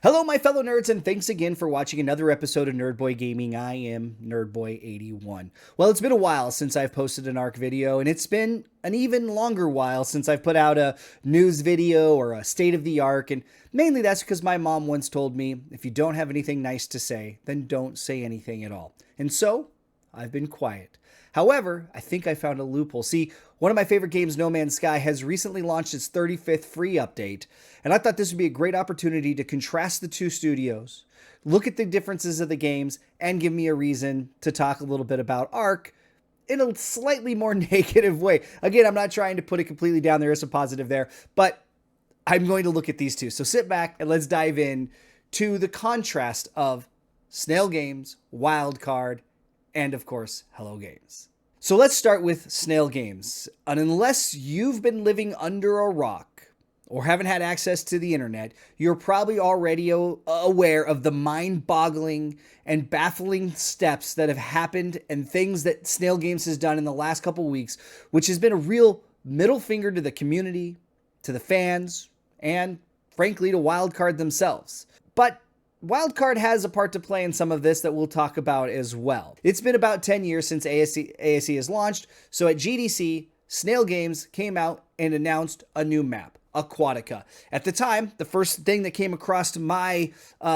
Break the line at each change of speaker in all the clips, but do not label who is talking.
Hello, my fellow nerds, and thanks again for watching another episode of Nerdboy Gaming. I am Nerdboy81. Well, it's been a while since I've posted an ARC video, and it's been an even longer while since I've put out a news video or a state of the ARC, and mainly that's because my mom once told me, if you don't have anything nice to say, then don't say anything at all. And so, I've been quiet. However, I think I found a loophole. See, one of my favorite games, No Man's Sky, has recently launched its 35th free update, and I thought this would be a great opportunity to contrast the two studios, look at the differences of the games, and give me a reason to talk a little bit about ARC in a slightly more negative way. Again, I'm not trying to put it completely down. There is some positive there, but I'm going to look at these two. So sit back and let's dive in to the contrast of Snail Games, Wild Card, and of course, Hello Games. So let's start with Snail Games. And unless you've been living under a rock or haven't had access to the internet, you're probably already aware of the mind-boggling and baffling steps that have happened and things that Snail Games has done in the last couple weeks, which has been a real middle finger to the community, to the fans, and frankly to Wildcard themselves. But Wildcard has a part to play in some of this that we'll talk about as well. It's been about 10 years since ASE has launched, so at GDC, Snail Games came out and announced a new map, Aquatica. At the time, the first thing that came across my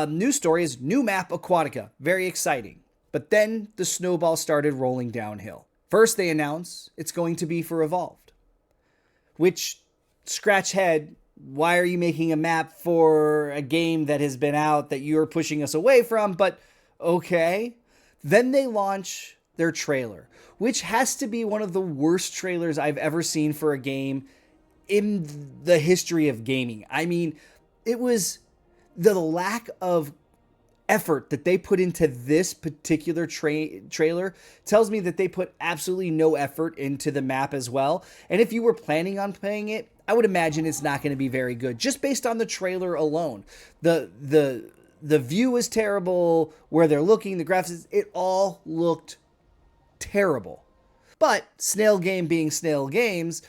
news story is new map Aquatica. Very exciting. But then the snowball started rolling downhill. First, they announced it's going to be for Evolved, which, scratch head, why are you making a map for a game that has been out that you're pushing us away from? But okay. Then they launch their trailer, which has to be one of the worst trailers I've ever seen for a game in the history of gaming. I mean, it was the lack of effort that they put into this particular trailer tells me that they put absolutely no effort into the map as well. And if you were planning on playing it, I would imagine it's not going to be very good just based on the trailer alone. The view is terrible, where they're looking, the graphics, it all looked terrible. But Snail Game, being Snail Games,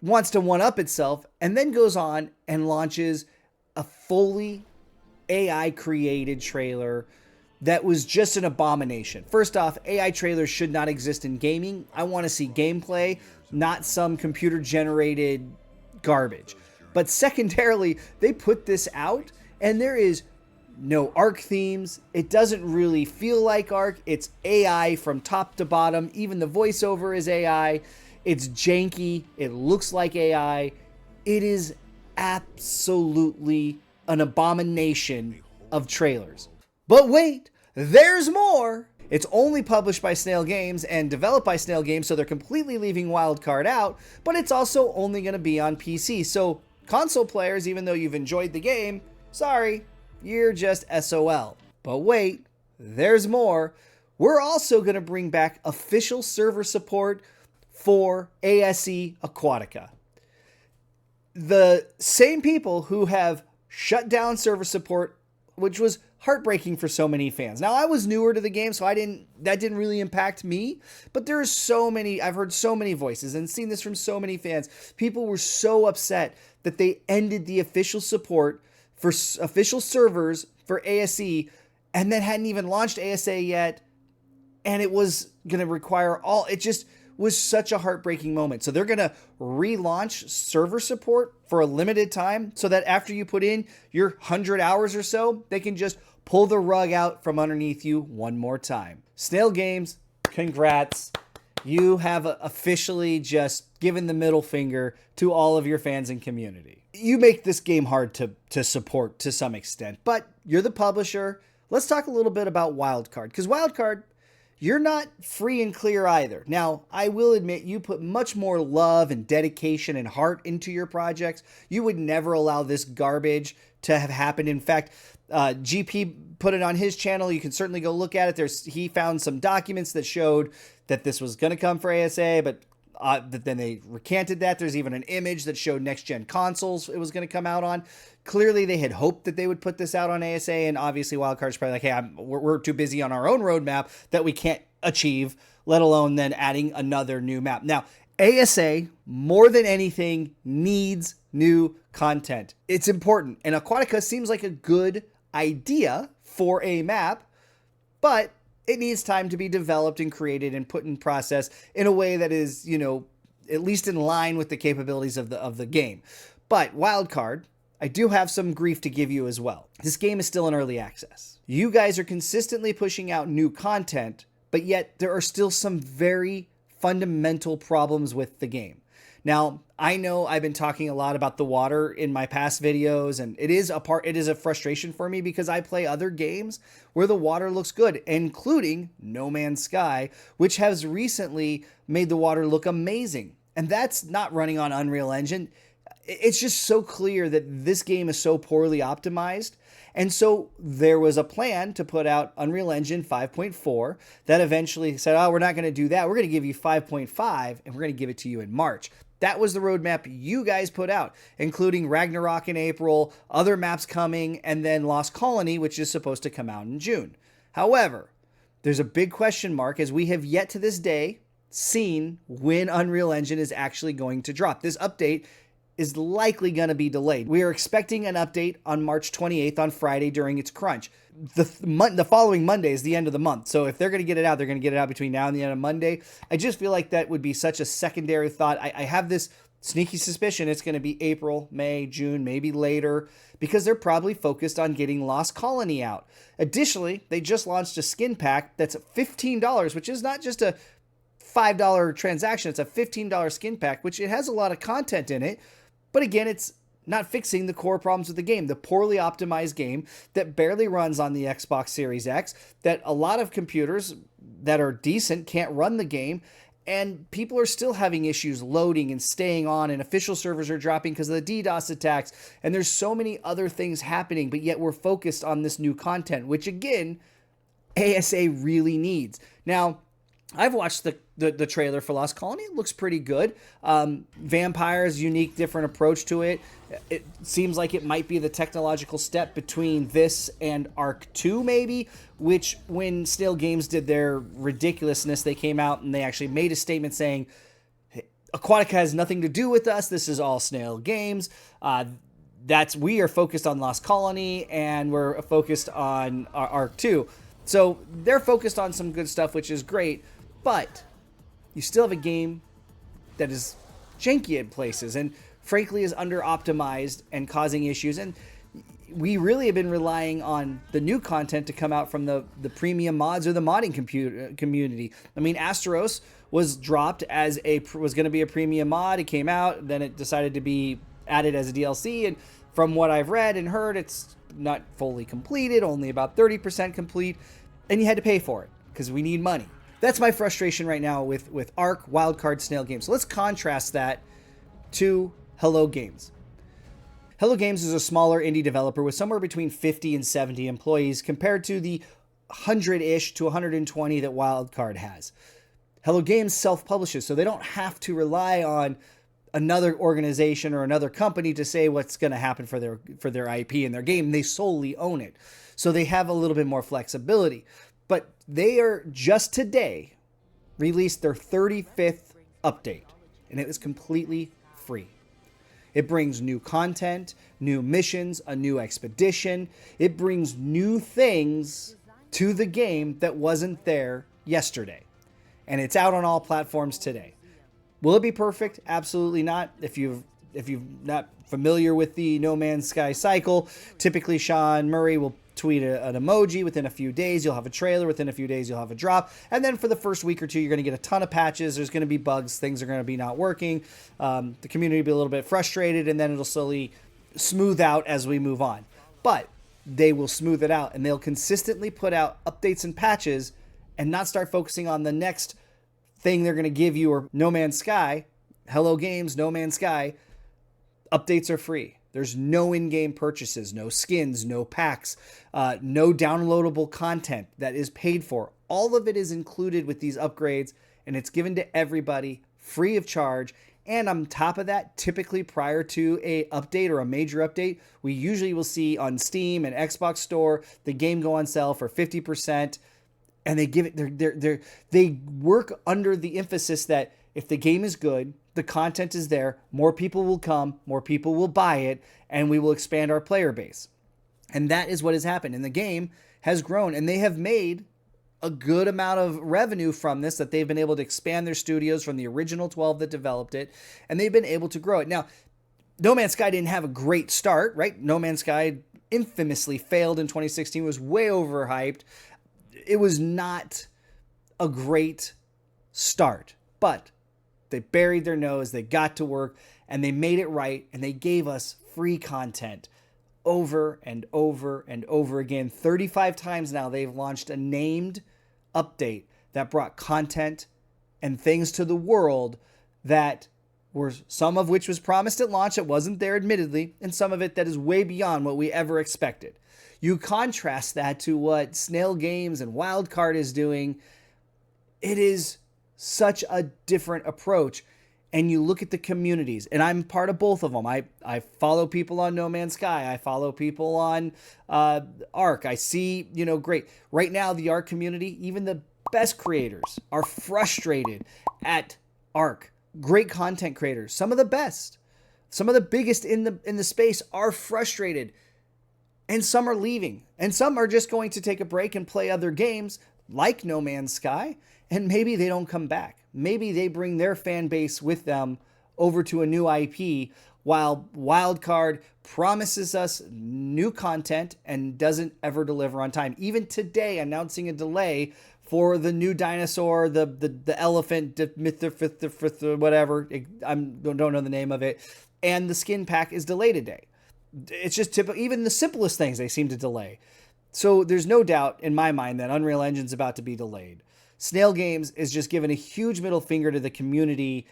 wants to one-up itself and then goes on and launches a fully AI-created trailer that was just an abomination. First off, AI trailers should not exist in gaming. I want to see gameplay, not some computer-generated garbage. But secondarily, they put this out and there is no ARC themes. It doesn't really feel like ARC. It's AI from top to bottom. Even the voiceover is AI. It's janky. It looks like AI. It is absolutely an abomination of trailers. But wait, there's more. It's only published by Snail Games and developed by Snail Games, so they're completely leaving Wildcard out, but it's also only going to be on PC. So console players, even though you've enjoyed the game, sorry, you're just SOL. But wait, there's more. We're also going to bring back official server support for ASE Aquatica. The same people who have shut down server support, which was heartbreaking for so many fans. Now, I was newer to the game, so that didn't really impact me, but there's so many, I've heard so many voices and seen this from so many fans. People were so upset that they ended the official support for official servers for ASE and then hadn't even launched ASA yet, and it was going to require it just was such a heartbreaking moment. So they're going to relaunch server support for a limited time so that after you put in your 100 hours or so, they can just pull the rug out from underneath you one more time. Snail Games, congrats. You have officially just given the middle finger to all of your fans and community. You make this game hard to support to some extent, but you're the publisher. Let's talk a little bit about Wildcard, because Wildcard, you're not free and clear either. Now, I will admit you put much more love and dedication and heart into your projects. You would never allow this garbage to have happened. In fact, GP put it on his channel. You can certainly go look at it. He found some documents that showed that this was going to come for ASA, but then they recanted that. There's even an image that showed next-gen consoles it was going to come out on. Clearly, they had hoped that they would put this out on ASA, and obviously Wildcard's probably like, hey, we're too busy on our own roadmap that we can't achieve, let alone then adding another new map. Now, ASA, more than anything, needs new content. It's important, and Aquatica seems like a good idea for a map, but it needs time to be developed and created and put in process in a way that is, at least in line with the capabilities of the game. But Wildcard, I do have some grief to give you as well. This game is still in early access. You guys are consistently pushing out new content, but yet there are still some very fundamental problems with the game. Now, I know I've been talking a lot about the water in my past videos, and it is a frustration for me because I play other games where the water looks good, including No Man's Sky, which has recently made the water look amazing. And that's not running on Unreal Engine. It's just so clear that this game is so poorly optimized. And so there was a plan to put out Unreal Engine 5.4 that eventually said, oh, we're not going to do that. We're going to give you 5.5 and we're going to give it to you in March. That was the roadmap you guys put out, including Ragnarok in April, other maps coming, and then Lost Colony, which is supposed to come out in June. However, there's a big question mark as we have yet to this day seen when Unreal Engine is actually going to drop. This update is likely going to be delayed. We are expecting an update on March 28th on Friday during its crunch. The following Monday is the end of the month. So if they're going to get it out, they're going to get it out between now and the end of Monday. I just feel like that would be such a secondary thought. I have this sneaky suspicion it's going to be April, May, June, maybe later, because they're probably focused on getting Lost Colony out. Additionally, they just launched a skin pack that's $15, which is not just a $5 transaction. It's a $15 skin pack, which it has a lot of content in it. But again, it's not fixing the core problems with the game. The poorly optimized game that barely runs on the Xbox Series X, that a lot of computers that are decent can't run the game, and people are still having issues loading and staying on, and official servers are dropping because of the DDoS attacks, and there's so many other things happening, but yet we're focused on this new content, which again, ASA really needs. Now, I've watched the trailer for Lost Colony. It looks pretty good. Vampire's unique, different approach to it. It seems like it might be the technological step between this and Ark 2, maybe, which when Snail Games did their ridiculousness, they came out and they actually made a statement saying, Aquatica has nothing to do with us. This is all Snail Games. We are focused on Lost Colony, and we're focused on Ark 2. So they're focused on some good stuff, which is great. But you still have a game that is janky in places and frankly is under-optimized and causing issues. And we really have been relying on the new content to come out from the premium mods or the modding community. I mean, Asteros was dropped as was going to be a premium mod. It came out, then it decided to be added as a DLC. And from what I've read and heard, it's not fully completed, only about 30% complete. And you had to pay for it because we need money. That's my frustration right now with Ark, Wildcard, Snail Games. So let's contrast that to Hello Games. Hello Games is a smaller indie developer with somewhere between 50 and 70 employees compared to the 100-ish to 120 that Wildcard has. Hello Games self-publishes, so they don't have to rely on another organization or another company to say what's going to happen for their IP and their game. They solely own it. So they have a little bit more flexibility. But they are just today released their 35th update, and it was completely free. It brings new content, new missions, a new expedition. It brings new things to the game that wasn't there yesterday. And it's out on all platforms today. Will it be perfect? Absolutely not. If you're not familiar with the No Man's Sky cycle, typically Sean Murray will tweet an emoji. Within a few days, you'll have a trailer. Within a few days, you'll have a drop. And then for the first week or two, you're going to get a ton of patches. There's going to be bugs. Things are going to be not working. The community will be a little bit frustrated, and then it'll slowly smooth out as we move on. But they will smooth it out, and they'll consistently put out updates and patches and not start focusing on the next thing they're going to give you. Or No Man's Sky, Hello Games, No Man's Sky, updates are free. There's no in-game purchases, no skins, no packs, no downloadable content that is paid for. All of it is included with these upgrades, and it's given to everybody free of charge. And on top of that, typically prior to a update or a major update, we usually will see on Steam and Xbox Store the game go on sale for 50%. And they give it, they work under the emphasis that if the game is good, the content is there, more people will come, more people will buy it, and we will expand our player base. And that is what has happened. And the game has grown, and they have made a good amount of revenue from this, that they've been able to expand their studios from the original 12 that developed it, and they've been able to grow it. Now, No Man's Sky didn't have a great start, right? No Man's Sky infamously failed in 2016, was way overhyped. It was not a great start, but they buried their nose, they got to work, and they made it right, and they gave us free content over and over and over again. 35 times now they've launched a named update that brought content and things to the world that were, some of which was promised at launch, it wasn't there admittedly, and some of it that is way beyond what we ever expected. You contrast that to what Snail Games and Wild is doing, it is such a different approach. And you look at the communities, and I'm part of both of them. I follow people on No Man's Sky. I follow people on Ark. I see, great. Right now, the Ark community, even the best creators are frustrated at Ark. Great content creators, some of the best, some of the biggest in the space are frustrated. And some are leaving. And some are just going to take a break and play other games like No Man's Sky. And maybe they don't come back. Maybe they bring their fan base with them over to a new IP, while Wildcard promises us new content and doesn't ever deliver on time. Even today, announcing a delay for the new dinosaur, the elephant, whatever, I don't know the name of it, and the skin pack is delayed a day. It's just typical. Even the simplest things they seem to delay. So there's no doubt in my mind that Unreal Engine's about to be delayed. Snail Games is just giving a huge middle finger to the community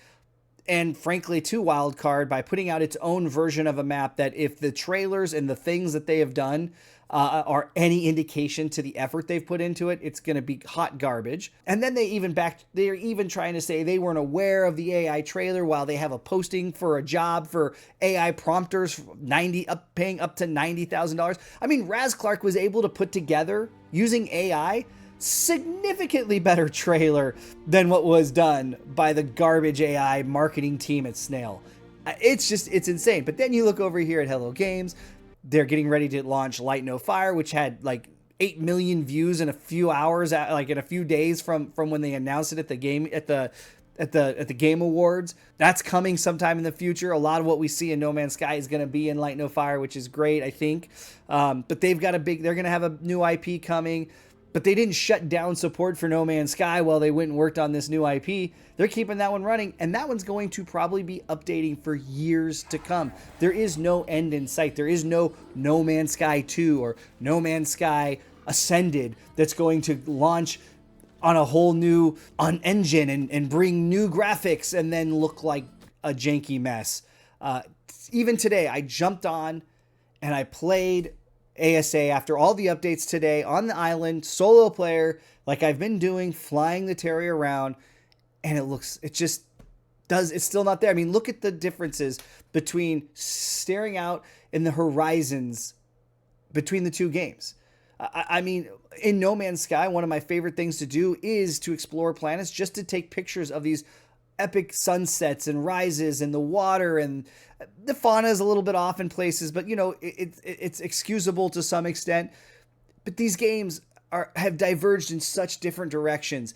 and frankly to Wildcard by putting out its own version of a map that, if the trailers and the things that they have done are any indication to the effort they've put into it, it's going to be hot garbage. And then they're even trying to say they weren't aware of the AI trailer while they have a posting for a job for AI prompters, paying up to $90,000. I mean, Raz Clark was able to put together, using AI, significantly better trailer than what was done by the garbage AI marketing team at Snail. It's insane. But then you look over here at Hello Games. They're getting ready to launch Light No Fire, which had like 8 million views in a few hours, like in a few days from when they announced it at the Game Awards. That's coming sometime in the future. A lot of what we see in No Man's Sky is going to be in Light No Fire, which is great, I think. But they're going to have a new IP coming. But they didn't shut down support for No Man's Sky while they went and worked on this new IP. They're keeping that one running, and that one's going to probably be updating for years to come. There is no end in sight. There is no No Man's Sky 2 or No Man's Sky Ascended that's going to launch on a whole new engine and bring new graphics and then look like a janky mess. Even today, I jumped on and I played ASA after all the updates today on the island, solo player, like I've been doing, flying the Terry around, and it's still not there. I mean, look at the differences between staring out in the horizons between the two games. I mean, in No Man's Sky, one of my favorite things to do is to explore planets, just to take pictures of these epic sunsets and rises and the water, and the fauna is a little bit off in places, but it's excusable to some extent. But these games have diverged in such different directions.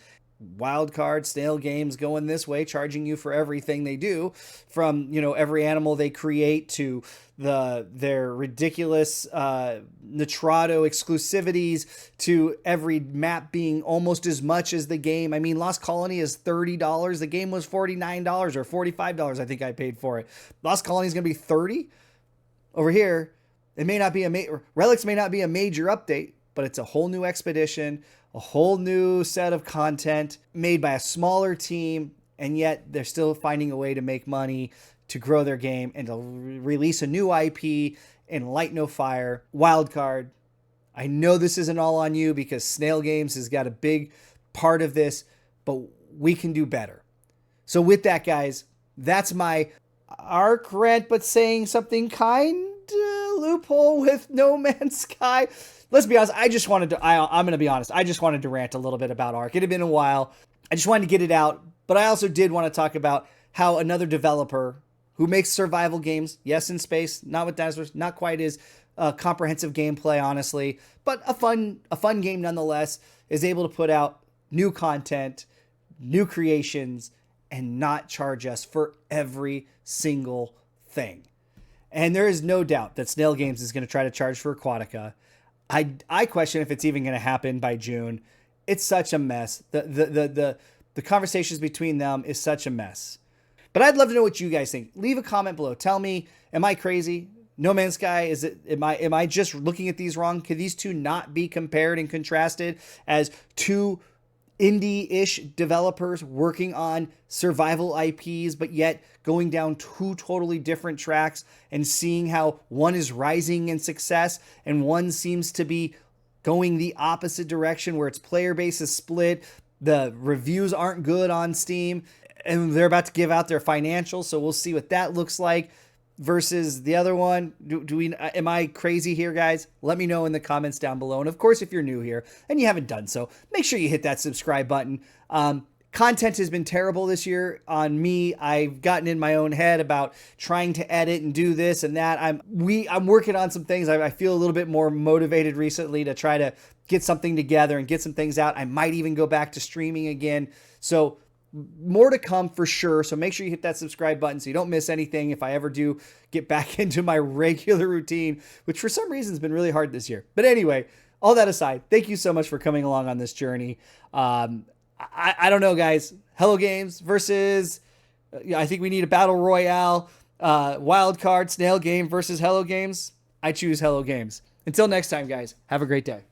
Wildcard, Snail Games going this way, charging you for everything they do, from every animal they create to their ridiculous Nitrado exclusivities, to every map being almost as much as the game. I mean, Lost Colony is $30. The game was $49 or $45. I think I paid for it. Lost Colony is going to be $30 over here. It may not be Relics may not be a major update, but it's a whole new expedition, a whole new set of content made by a smaller team, and yet they're still finding a way to make money, to grow their game, and to release a new IP in Light No Fire. Wildcard, I know this isn't all on you because Snail Games has got a big part of this, but we can do better. So with that, guys, that's my Ark rant, but saying something kind, loophole with No Man's Sky. Let's be honest, I'm going to be honest, I just wanted to rant a little bit about Ark. It had been a while. I just wanted to get it out, but I also did want to talk about how another developer who makes survival games, yes, in space, not with dinosaurs, not quite as comprehensive gameplay, honestly, but a fun game nonetheless, is able to put out new content, new creations, and not charge us for every single thing. And there is no doubt that Snail Games is going to try to charge for Aquatica. I question if it's even going to happen by June. It's such a mess. The conversations between them is such a mess. But I'd love to know what you guys think. Leave a comment below. Tell me, am I crazy? No Man's Sky, am I just looking at these wrong? Could these two not be compared and contrasted as two indie-ish developers working on survival IPs, but yet going down two totally different tracks and seeing how one is rising in success and one seems to be going the opposite direction, where its player base is split, the reviews aren't good on Steam, and they're about to give out their financials, so we'll see what that looks like versus the other one. Am I crazy here, guys? Let me know in the comments down below. And of course, if you're new here and you haven't done so, make sure you hit that subscribe button. Content has been terrible this year on me. I've gotten in my own head about trying to edit and do this and that. I'm working on some things. I feel a little bit more motivated recently to try to get something together and get some things out. I might even go back to streaming again. So more to come for sure. So make sure you hit that subscribe button so you don't miss anything if I ever do get back into my regular routine, which for some reason has been really hard this year. But anyway, all that aside, thank you so much for coming along on this journey. I don't know, guys. Hello Games versus, I think we need a battle royale. Wild card, Snail Game versus Hello Games. I choose Hello Games. Until next time, guys, have a great day.